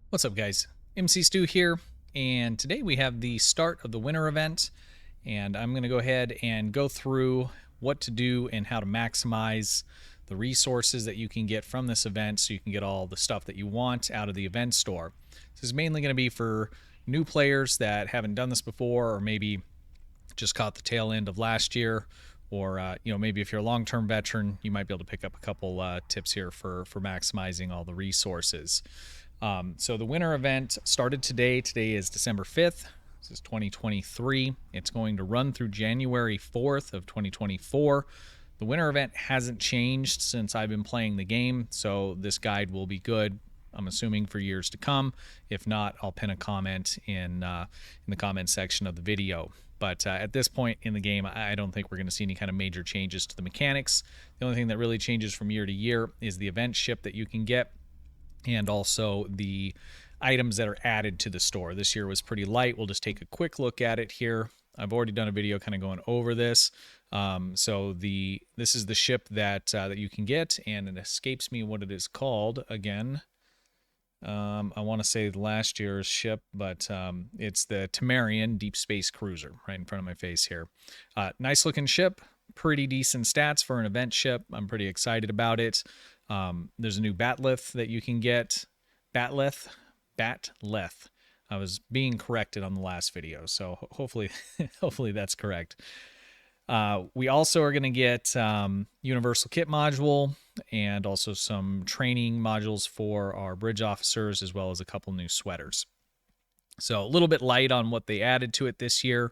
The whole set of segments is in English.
What's up, guys? MC Stu here, and today we have the start of the winter event, and I'm going to go ahead and go through what to do and how to maximize the resources that you can get from this event so you can get all the stuff that you want out of the event store. This is mainly going to be for new players that haven't done this before, or maybe just caught the tail end of last year, or maybe if you're a long-term veteran, you might be able to pick up a couple tips here for maximizing all the resources. So the winter event started today. Today is December 5th. This is 2023. It's going to run through January 4th of 2024. The winter event hasn't changed since I've been playing the game, so this guide will be good, I'm assuming, for years to come. If not, I'll pin a comment in the comment section of the video. But at this point in the game, I don't think we're going to see any kind of major changes to the mechanics. The only thing that really changes from year to year is the event ship that you can get, and also the items that are added to the store. This year was pretty light. We'll just take a quick look at it here. I've already done a video kind of going over this. This is the ship that you can get, and it escapes me what it is called again. I want to say last year's ship, but it's the Temerian Deep Space Cruiser right in front of my face here. Nice looking ship, pretty decent stats for an event ship. I'm pretty excited about it. There's a new Batleth that you can get. Batleth. I was being corrected on the last video, so hopefully that's correct. We also are going to get Universal Kit module and also some training modules for our bridge officers, as well as a couple new sweaters. So a little bit light on what they added to it this year,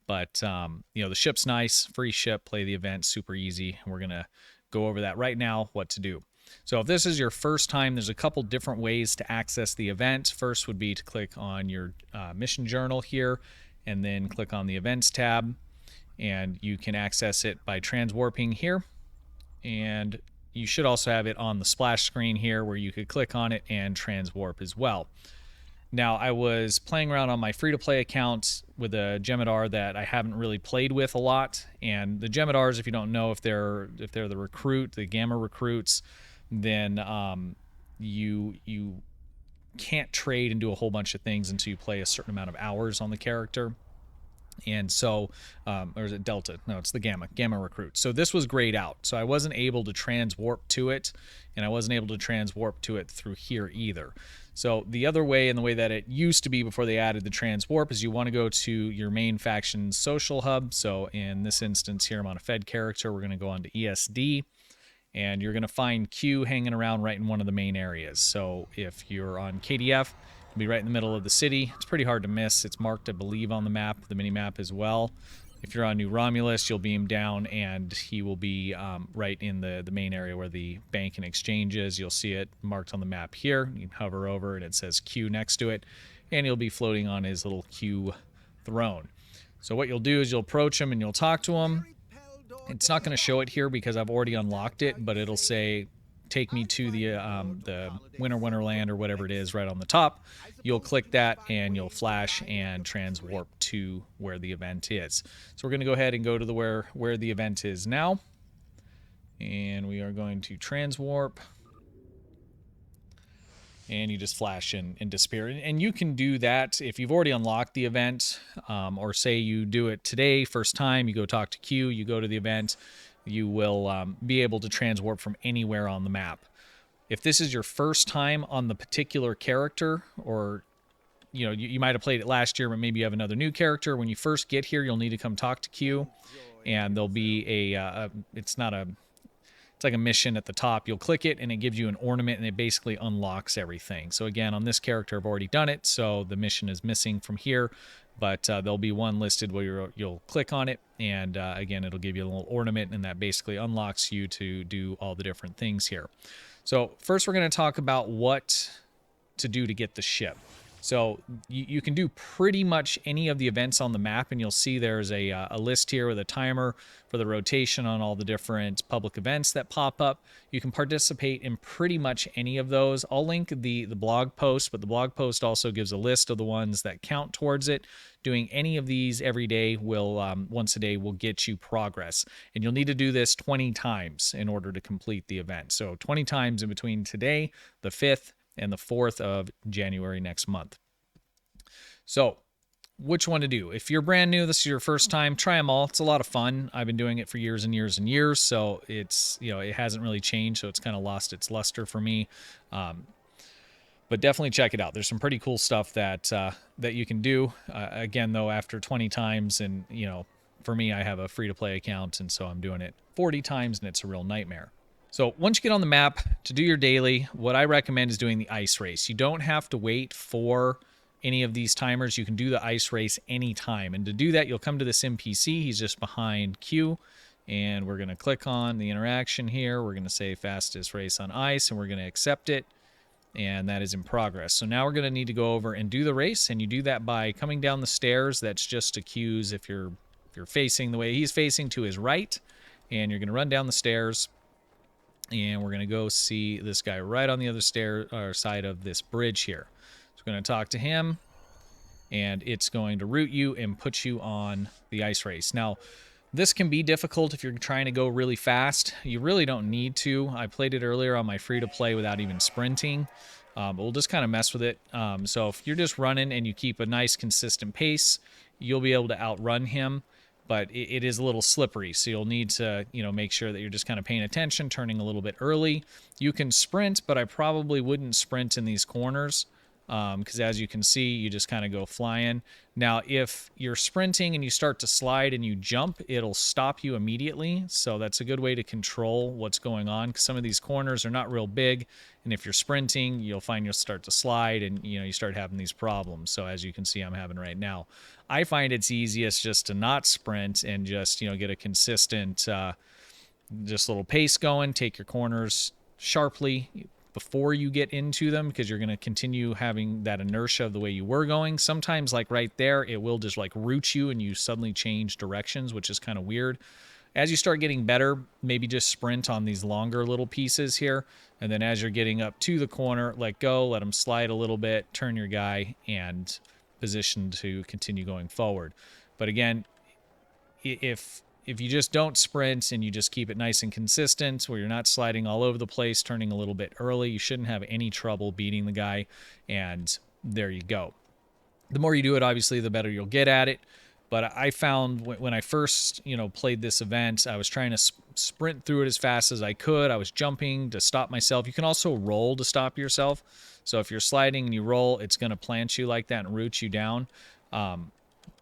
but the ship's nice, free ship, play the event, super easy. We're going to go over that right now, what to do. So if this is your first time, there's a couple different ways to access the event. First would be to click on your mission journal here, and then click on the events tab, and you can access it by transwarping here. And you should also have it on the splash screen here where you could click on it and transwarp as well. Now, I was playing around on my free-to-play account with a Gemidar that I haven't really played with a lot. And the Gemidars, if you don't know, if they're the recruit, the Gamma recruits, then you can't trade and do a whole bunch of things until you play a certain amount of hours on the character. And so, or is it Delta? No, it's the Gamma recruit. So this was grayed out. So I wasn't able to transwarp to it, and I wasn't able to transwarp to it through here either. So the other way, and the way that it used to be before they added the transwarp, is you want to go to your main faction's social hub. So in this instance here, I'm on a Fed character. We're going to go on to ESD, and you're going to find Q hanging around right in one of the main areas. So if you're on KDF, it'll be right in the middle of the city. It's pretty hard to miss. It's marked, I believe, on the map, the mini-map as well. If you're on New Romulus, you'll beam down, and he will be right in the main area where the bank and exchange is. You'll see it marked on the map here. You can hover over, and it says Q next to it, and he'll be floating on his little Q throne. So what you'll do is you'll approach him, and you'll talk to him. It's not going to show it here because I've already unlocked it, but it'll say, take me to the Winter Wonderland or whatever it is right on the top. You'll click that and you'll flash and transwarp to where the event is. So we're going to go ahead and go to where the event is now. And we are going to transwarp. And you just flash and disappear. And you can do that if you've already unlocked the event, or say you do it today, first time, you go talk to Q, you go to the event, you will be able to transwarp from anywhere on the map. If this is your first time on the particular character, or you might have played it last year, but maybe you have another new character, when you first get here, you'll need to come talk to Q, and there'll be it's like a mission at the top. You'll click it and it gives you an ornament, and it basically unlocks everything. So again, on this character, I've already done it, so the mission is missing from here, but there'll be one listed where you'll click on it, and again, it'll give you a little ornament, and that basically unlocks you to do all the different things here. So first we're going to talk about what to do to get the ship. So you can do pretty much any of the events on the map, and you'll see there's a list here with a timer for the rotation on all the different public events that pop up. You can participate in pretty much any of those. I'll link the blog post, but the blog post also gives a list of the ones that count towards it. Doing any of these every day will, once a day, will get you progress. And you'll need to do this 20 times in order to complete the event. So 20 times in between today, the 5th, and the 4th of January next month. So which one to do? If you're brand new, this is your first time, try them all. It's a lot of fun. I've been doing it for years and years and years, so it's, it hasn't really changed, so it's kind of lost its luster for me. But definitely check it out. There's some pretty cool stuff that that you can do. Again, though, after 20 times, and for me, I have a free-to-play account, and so I'm doing it 40 times, and it's a real nightmare. So once you get on the map to do your daily, what I recommend is doing the ice race. You don't have to wait for any of these timers. You can do the ice race anytime. And to do that, you'll come to this NPC. He's just behind Q. And we're going to click on the interaction here. We're going to say fastest race on ice, and we're going to accept it. And that is in progress. So now we're going to need to go over and do the race. And you do that by coming down the stairs. That's just to Q's if you're facing the way he's facing to his right. And you're going to run down the stairs. And we're going to go see this guy right on the other side of this bridge here. So we're going to talk to him, and it's going to route you and put you on the ice race. Now, this can be difficult if you're trying to go really fast. You really don't need to. I played it earlier on my free-to-play without even sprinting, but we'll just kind of mess with it. So if you're just running and you keep a nice consistent pace, you'll be able to outrun him. But it is a little slippery, so you'll need to, make sure that you're just kind of paying attention, turning a little bit early. You can sprint, but I probably wouldn't sprint in these corners because as you can see, you just kind of go flying. Now, if you're sprinting and you start to slide and you jump, it'll stop you immediately. So that's a good way to control what's going on, because some of these corners are not real big. And if you're sprinting, you'll find you'll start to slide and, you start having these problems. So as you can see, I'm having right now. I find it's easiest just to not sprint and just, get a consistent, just little pace going, take your corners sharply before you get into them, because you're going to continue having that inertia of the way you were going. Sometimes, like right there, it will just like root you and you suddenly change directions, which is kind of weird. As you start getting better, maybe just sprint on these longer little pieces here. And then as you're getting up to the corner, let go, let them slide a little bit, turn your guy, and position to continue going forward. But again, if you just don't sprint and you just keep it nice and consistent, where you're not sliding all over the place, turning a little bit early, you shouldn't have any trouble beating the guy. And there you go. The more you do it, obviously, the better you'll get at it. But I found when I first, played this event, I was trying to sprint through it as fast as I could. I was jumping to stop myself. You can also roll to stop yourself. So if you're sliding and you roll, it's going to plant you like that and root you down.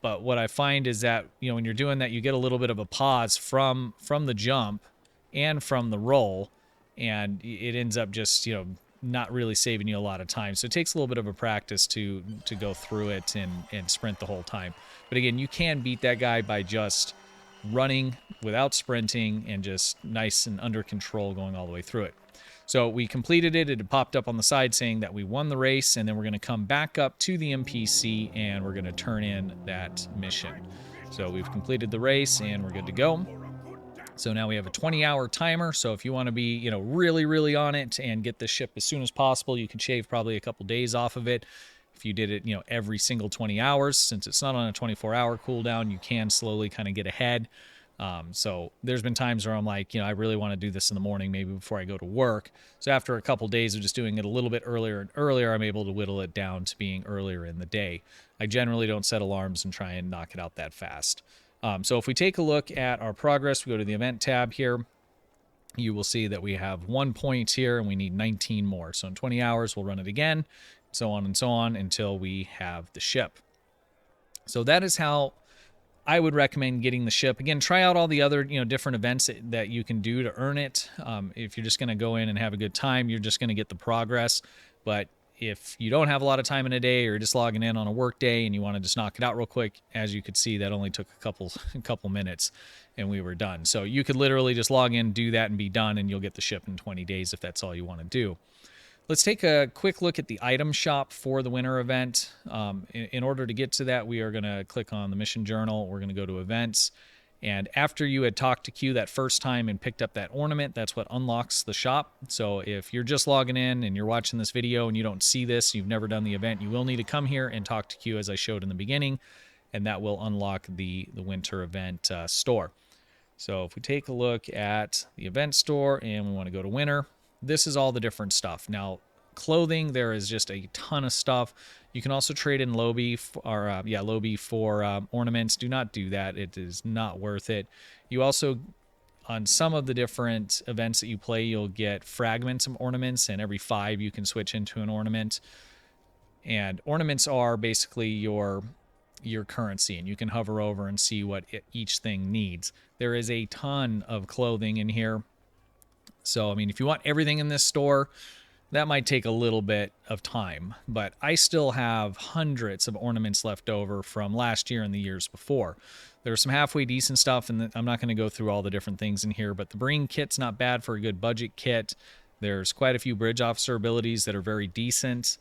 But what I find is that, when you're doing that, you get a little bit of a pause from the jump and from the roll, and it ends up just, not really saving you a lot of time. So it takes a little bit of a practice to go through it and sprint the whole time. But again, you can beat that guy by just running without sprinting and just nice and under control going all the way through it. So we completed it. It popped up on the side saying that we won the race, and then we're going to come back up to the NPC and we're going to turn in that mission. So we've completed the race and we're good to go. So now we have a 20-hour timer. So if you want to be, really, really on it and get this ship as soon as possible, you can shave probably a couple days off of it. If you did it, every single 20 hours, since it's not on a 24-hour cooldown, you can slowly kind of get ahead. So there's been times where I'm like, I really want to do this in the morning, maybe before I go to work. So after a couple days of just doing it a little bit earlier and earlier, I'm able to whittle it down to being earlier in the day. I generally don't set alarms and try and knock it out that fast. So if we take a look at our progress, we go to the event tab here, you will see that we have 1 point here and we need 19 more. So in 20 hours, we'll run it again, so on and so on until we have the ship. So that is how I would recommend getting the ship. Again, try out all the other, different events that you can do to earn it. If you're just going to go in and have a good time, you're just going to get the progress. But if you don't have a lot of time in a day, or you're just logging in on a work day and you want to just knock it out real quick, as you could see, that only took a couple minutes and we were done. So you could literally just log in, do that, and be done, and you'll get the ship in 20 days if that's all you want to do. Let's take a quick look at the item shop for the winter event. In order to get to that, we are going to click on the mission journal. We're going to go to events. And after you had talked to Q that first time and picked up that ornament, that's what unlocks the shop. So if you're just logging in and you're watching this video and you don't see this, you've never done the event, you will need to come here and talk to Q as I showed in the beginning, and that will unlock the winter event store. So if we take a look at the event store and we want to go to winter, this is all the different stuff. Now, clothing, there is just a ton of stuff. You can also trade in Lobi for ornaments. Do not do that. It is not worth it. You also, on some of the different events that you play, you'll get fragments of ornaments, and every 5 you can switch into an ornament. And ornaments are basically your currency, and you can hover over and see what each thing needs. There is a ton of clothing in here. So, I mean, if you want everything in this store, that might take a little bit of time, but I still have hundreds of ornaments left over from last year and the years before. There's some halfway decent stuff, and I'm not going to go through all the different things in here, but the Marine kit's not bad for a good budget kit. There's quite a few bridge officer abilities that are very decent.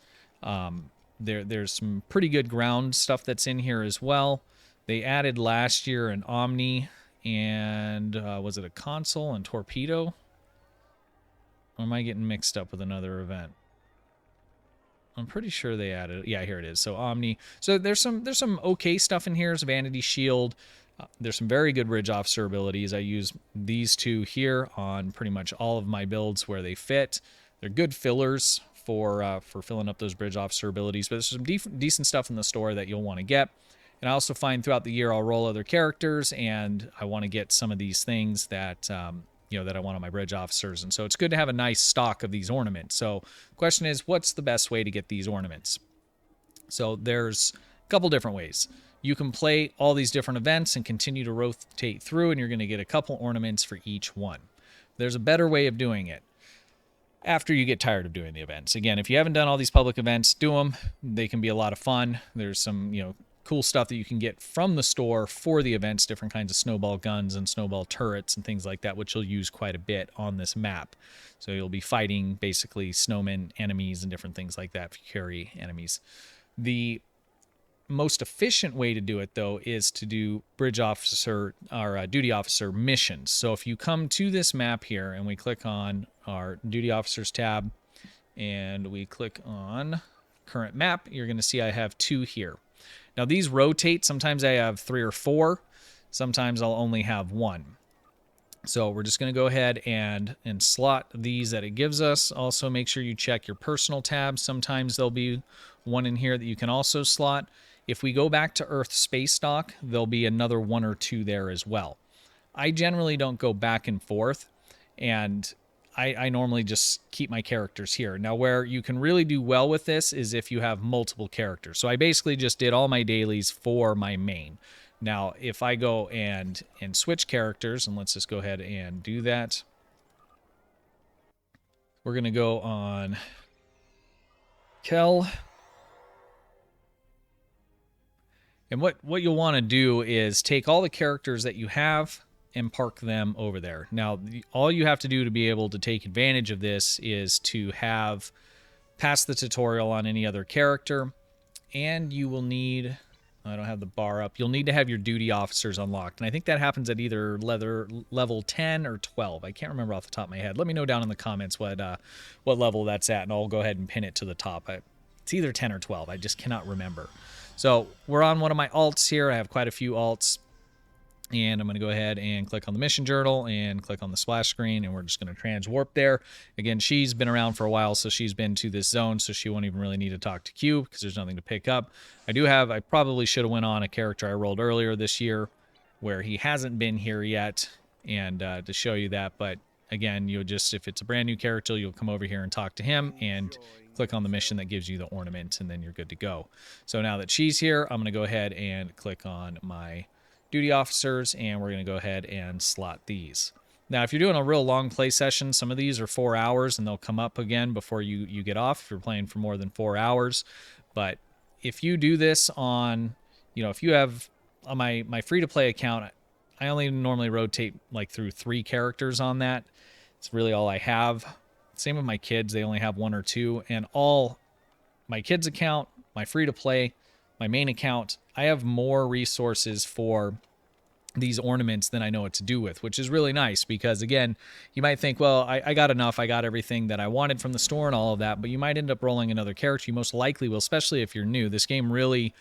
There's some pretty good ground stuff that's in here as well. They added last year an Omni and was it a console and torpedo? Or am I getting mixed up with another event? I'm pretty sure they added it. Yeah, here it is. So Omni. So there's some okay stuff in here. There's Vanity Shield. There's some very good bridge officer abilities. I use these 2 here on pretty much all of my builds where they fit. They're good fillers for filling up those bridge officer abilities. But there's some decent stuff in the store that you'll want to get. And I also find throughout the year I'll roll other characters, and I want to get some of these things that that I want on my bridge officers. And so it's good to have a nice stock of these ornaments. So the question is, what's the best way to get these ornaments? So there's a couple different ways. You can play all these different events and continue to rotate through, and you're going to get a couple ornaments for each one. There's a better way of doing it after you get tired of doing the events. Again, if you haven't done all these public events, do them. They can be a lot of fun. There's some, cool stuff that you can get from the store for the events, different kinds of snowball guns and snowball turrets and things like that, which you'll use quite a bit on this map. So you'll be fighting basically snowmen enemies and different things like that if you carry enemies. The most efficient way to do it, though, is to do bridge officer or duty officer missions. So if you come to this map here and we click on our duty officers tab and we click on current map, you're going to see I have 2 here. Now these rotate. Sometimes I have 3 or 4. Sometimes I'll only have 1. So we're just going to go ahead and slot these that it gives us. Also make sure you check your personal tabs. Sometimes there'll be one in here that you can also slot. If we go back to Earth Space Dock, there'll be another 1 or 2 there as well. I generally don't go back and forth, and I normally just keep my characters here. Now, where you can really do well with this is if you have multiple characters. So I basically just did all my dailies for my main. Now, if I go and switch characters, and let's just go ahead and do that. We're going to go on Kel. And what you'll want to do is take all the characters that you have and park them over there. Now, all you have to do to be able to take advantage of this is to have passed the tutorial on any other character, and you will need, I don't have the bar up, you'll need to have your duty officers unlocked. And I think that happens at either level 10 or 12. I can't remember off the top of my head. Let me know down in the comments what level that's at, and I'll go ahead and pin it to the top. It's either 10 or 12. I just cannot remember. So we're on one of my alts here. I have quite a few alts. And I'm going to go ahead and click on the mission journal and click on the splash screen, and we're just going to transwarp there. Again, she's been around for a while, so she's been to this zone, so she won't even really need to talk to Q because there's nothing to pick up. I probably should have went on a character I rolled earlier this year where he hasn't been here yet, and to show you that. But again, you'll just, if it's a brand new character, you'll come over here and talk to him and click on the mission that gives you the ornament, and then you're good to go. So now that she's here, I'm going to go ahead and click on my duty officers, and we're going to go ahead and slot these. Now, if you're doing a real long play session, some of these are 4 hours, and they'll come up again before you get off if you're playing for more than 4 hours. But if you do this on, if you have on my free-to-play account, I only normally rotate like through 3 characters on that. It's really all I have. Same with my kids. They only have 1 or 2. And all my kids' account, my free-to-play, my main account, I have more resources for these ornaments than I know what to do with, which is really nice because, again, you might think, well, I got enough. I got everything that I wanted from the store and all of that, but you might end up rolling another character. You most likely will, especially if you're new. This game really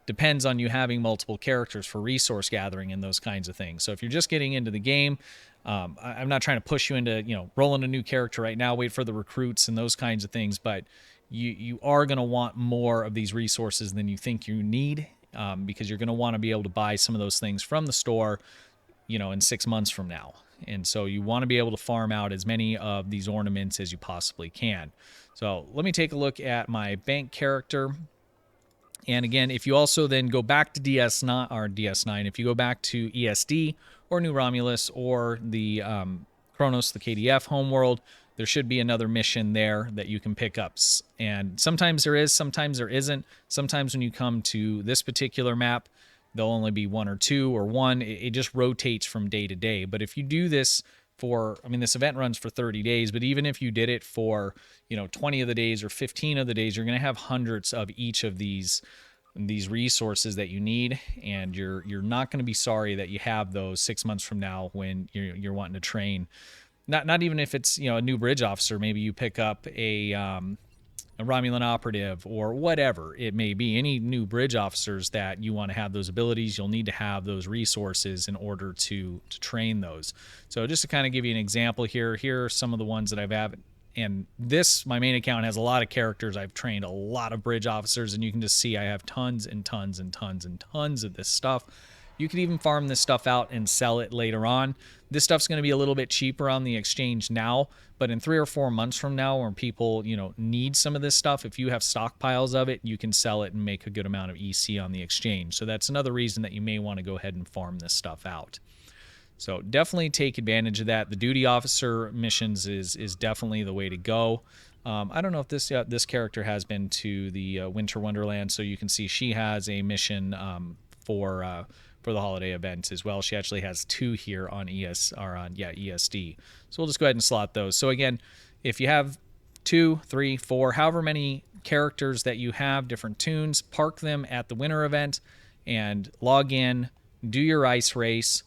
depends on you having multiple characters for resource gathering and those kinds of things. So if you're just getting into the game, I'm not trying to push you into, rolling a new character right now, wait for the recruits and those kinds of things, but you are going to want more of these resources than you think you need, because you're going to want to be able to buy some of those things from the store, in 6 months from now. And so you want to be able to farm out as many of these ornaments as you possibly can. So let me take a look at my bank character. And again, if you also then go back to DS9, if you go back to ESD or New Romulus or the Kronos, the KDF homeworld, there should be another mission there that you can pick up. And sometimes there is, sometimes there isn't. Sometimes when you come to this particular map, there'll only be one or two or one. It just rotates from day to day. But if you do this this event runs for 30 days, but even if you did it for, 20 of the days or 15 of the days, you're going to have hundreds of each of these resources that you need. And you're not going to be sorry that you have those 6 months from now when you're wanting to train. Not even if it's, a new bridge officer, maybe you pick up a Romulan operative or whatever it may be, any new bridge officers that you want to have those abilities, you'll need to have those resources in order to train those. So just to kind of give you an example here are some of the ones that I've had. And my main account has a lot of characters. I've trained a lot of bridge officers, and you can just see I have tons and tons and tons and tons of this stuff. You could even farm this stuff out and sell it later on. This stuff's going to be a little bit cheaper on the exchange now, but in 3 or 4 months from now, when people, need some of this stuff, if you have stockpiles of it, you can sell it and make a good amount of EC on the exchange. So that's another reason that you may want to go ahead and farm this stuff out. So definitely take advantage of that. The duty officer missions is definitely the way to go. I don't know if this character has been to the Winter Wonderland, so you can see she has a mission for the holiday event as well. She actually has 2 here on ESD. So we'll just go ahead and slot those. So again, if you have 2, 3, 4, however many characters that you have, different tunes, park them at the winter event and log in, do your ice race,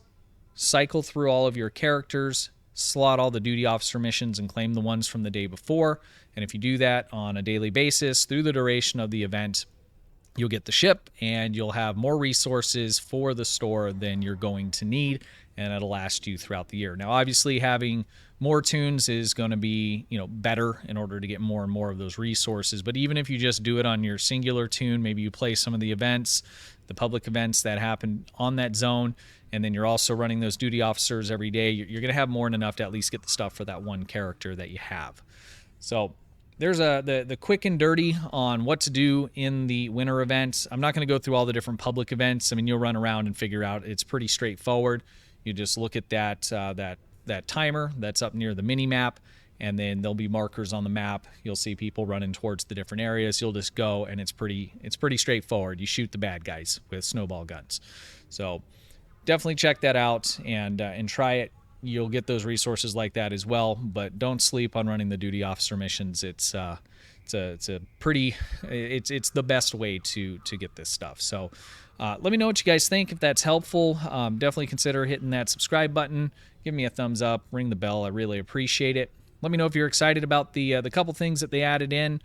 cycle through all of your characters, slot all the duty officer missions and claim the ones from the day before. And if you do that on a daily basis through the duration of the event, you'll get the ship and you'll have more resources for the store than you're going to need, and it'll last you throughout the year. Now, obviously, having more tunes is going to be, better in order to get more and more of those resources. But even if you just do it on your singular tune, maybe you play some of the events, the public events that happen on that zone, and then you're also running those duty officers every day, you're going to have more than enough to at least get the stuff for that one character that you have. So there's the quick and dirty on what to do in the winter events. I'm not going to go through all the different public events. You'll run around and figure out. It's pretty straightforward. You just look at that timer that's up near the mini map, and then there'll be markers on the map. You'll see people running towards the different areas. You'll just go, and it's pretty straightforward. You shoot the bad guys with snowball guns. So definitely check that out and try it. You'll get those resources like that as well, but don't sleep on running the duty officer missions. It's the best way to get this stuff. So let me know what you guys think. If that's helpful, definitely consider hitting that subscribe button. Give me a thumbs up, ring the bell. I really appreciate it. Let me know if you're excited about the couple things that they added in.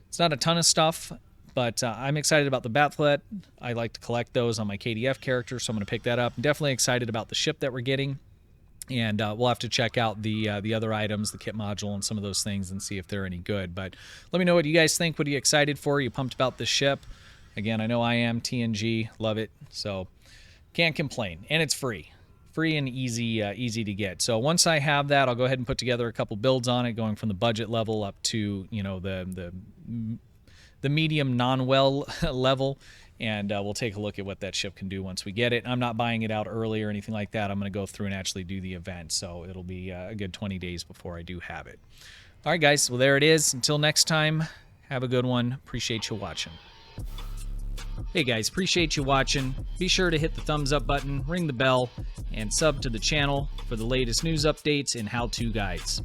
It's not a ton of stuff, but I'm excited about the Bathlet. I like to collect those on my KDF character, so I'm going to pick that up. I'm definitely excited about the ship that we're getting. And we'll have to check out the other items, the kit module, and some of those things and see if they're any good. But let me know what you guys think. What are you excited for? Are you pumped about this ship? Again, I know I am. TNG, love it. So can't complain. And it's free. Free and easy to get. So once I have that, I'll go ahead and put together a couple builds on it, going from the budget level up to the medium non-well level. And we'll take a look at what that ship can do once we get it. I'm not buying it out early or anything like that. I'm going to go through and actually do the event. So it'll be a good 20 days before I do have it. All right, guys. Well, there it is. Until next time, have a good one. Appreciate you watching. Hey, guys. Appreciate you watching. Be sure to hit the thumbs up button, ring the bell, and sub to the channel for the latest news updates and how-to guides.